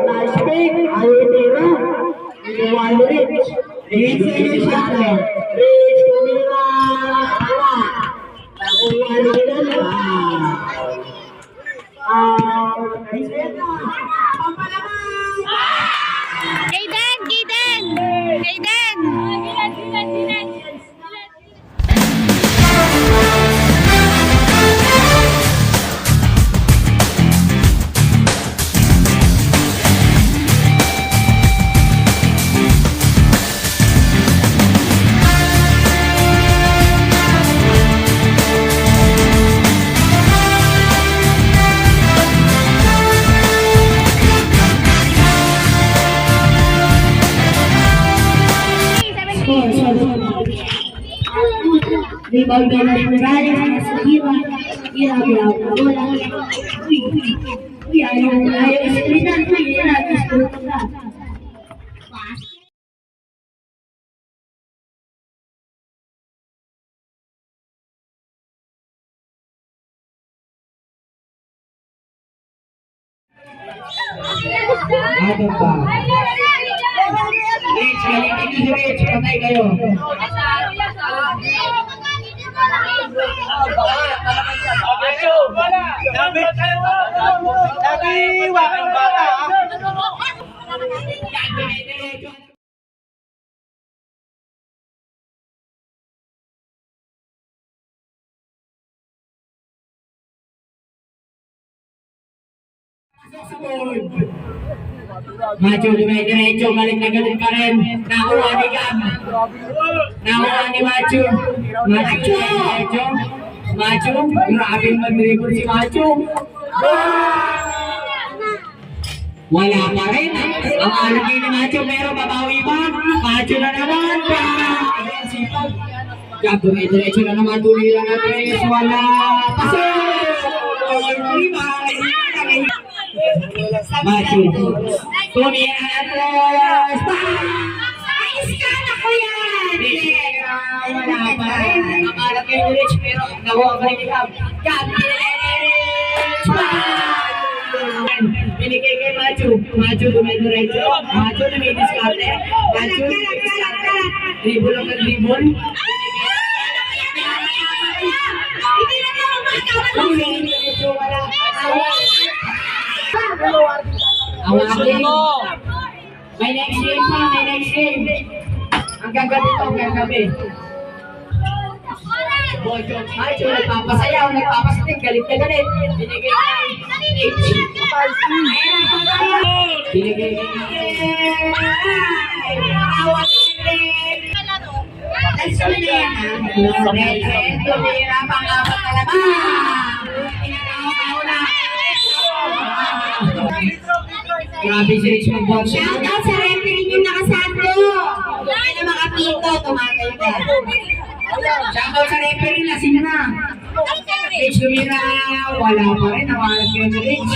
Last pick, Ayutira. Iwan Rich. Rich siya. Rich tumira. Ala. Nakuha nila na. Kaden! Kaden! Kaden! Rebound by Morales, Sakira, Sakira, bola. Uy, ayaw iskritan, iskritan. Ano ba? Rich, galitin nyo si Rich, patay kayo. Macho diretso, balik na ganun pa rin. Nakuha ni Gab. Nakuha ni Macho. Macho! Macho, grabe mag-dribble si Macho. Wala pa rin. Ang alagi ni Macho, pero babawi pa. Macho na naman. Ayan si Gab. Gab, diretso na naman. Tulira na tres. Wala. Pasok! Macho. Tumira na tres. Ayos ka na ko yan! Wala pa rin. Ang alagi ni Rich, pero nakuha pa rin ni Gab. Gab, binigay kay Macho. Macho dumidiretso. Macho dumidiskarte. Macho dumidiskarte. Dribble ang dribble. Awakin. May next game pa, may next game. Ang gagabi to, ang gagabi. Macho, nagpapasayaw, nagpapasating, galit na galit. Binigay kay H. Binigay kay awat tumira pang-apat na laban. Inanaw na. Grabe si Rich mag-box. Shoutout sa referee yung nakasando. Kaya na mga pito, tumatay ka. Shoutout sa referee, lasing na. Rich tumira, wala pa rin. Nawalas kayo ni Rich.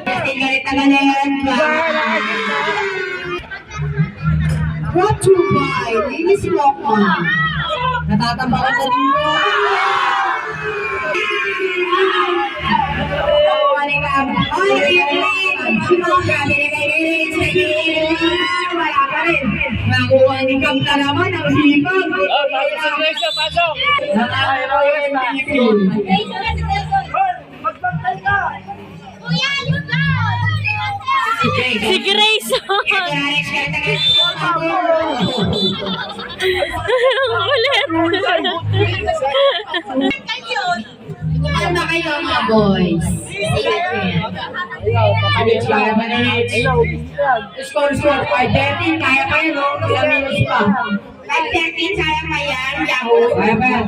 Galit na galit. Brought to you by Linis Lokman. Natatambakan na din mo. Wala pa rin. Nakuha ni Gab na naman ang sipag. Pasok! Magbantay ka! Kuya, yun lang! Si Grayson! Ulit! Ano ba kayo mga boys? Kaya ba na Score 5-13, kaya pa yun, no? Ilang minutes pa? 5-13, kaya pa yan, Yahoo. Kaya pa yan.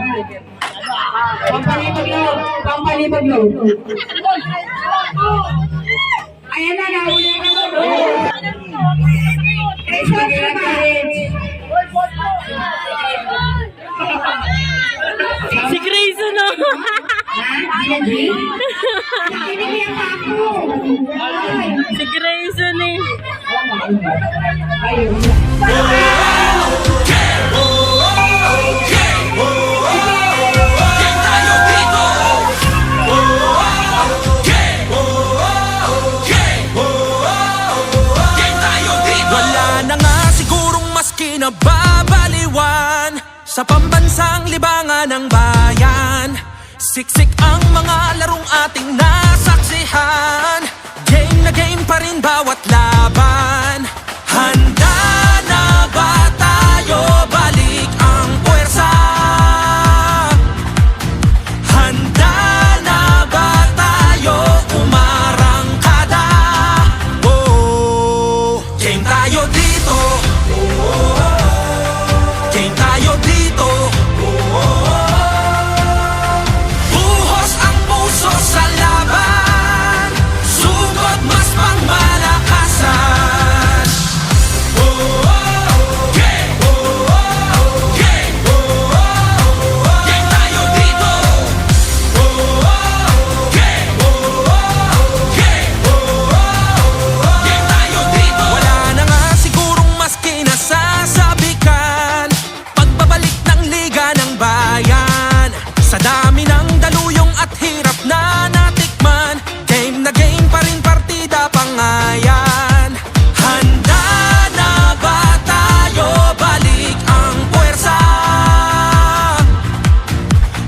Pampalibag load. Ayan na, nahuli na load. Grayson, Si Grayson, no? Si Grayson, eh. Ayun. Siksik ang mga larong ating nasaksihan. Game na game pa rin bawat laban. Handa na ba tayo? Balik ang puwersa. Handa na ba tayo? Umarangkada. Oh, game tayo dito. Game tayo dito. Buhos ang puso sa laban. Sugod mas pangmalakasan. Game! Game! Game tayo dito. Game! Game! Game tayo dito. Wala na nga sigurong mas kinasasabikan. Pagbabalik ng Liga ng Bayan. Sa dami ng daluyong at hirap na natikman. Game na game pa rin partida pangayan. Handa na ba tayo? Balik ang puwersa.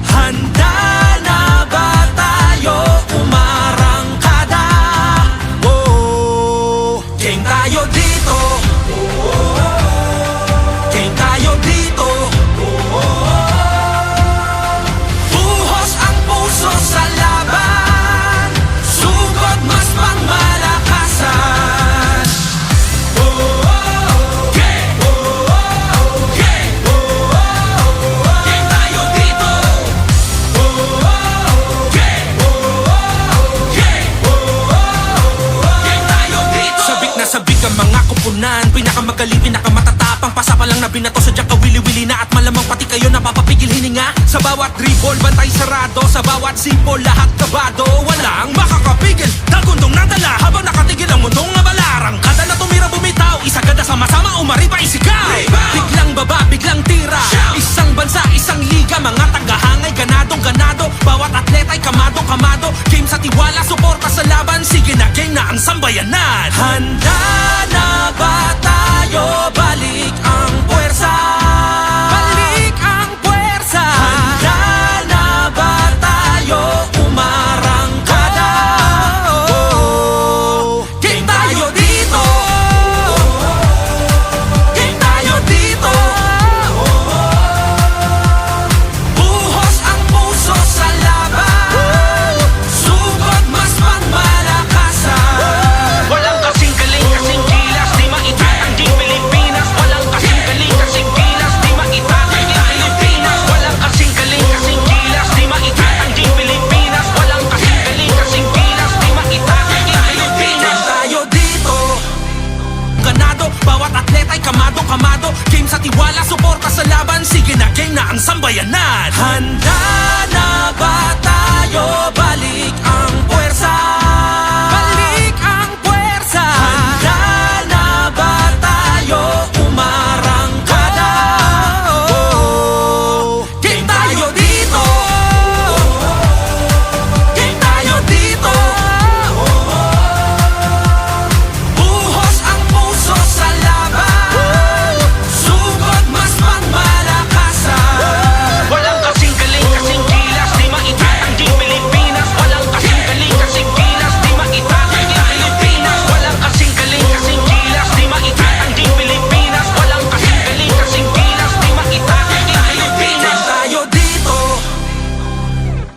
Handa na ba tayo? Umarangkada. Oh, game tayo dito. Game tayo dito. Buhos ang puso sa laban. Sugod mas pangmalakasan. Game! Game! Game tayo dito. Game! Game! Game tayo dito. Sabik na sabik ang mga kupunan. Pinakamagaling, pinakamatatapang. Pasa pa lang na binato, sadyang kawili-wili na. At malamang pati kayo napapapigil hininga. Sa bawat dribble, bantay sarado. Sa bawat sipol, lahat kabado. Walang makakapigil, dagundong nadala. Habang nakatigil ang mundong nabalarang. Kada na tumira bumitaw, isa gada sama-sama umari pa isigaw. Biglang baba, biglang tira. Isang bansa, isang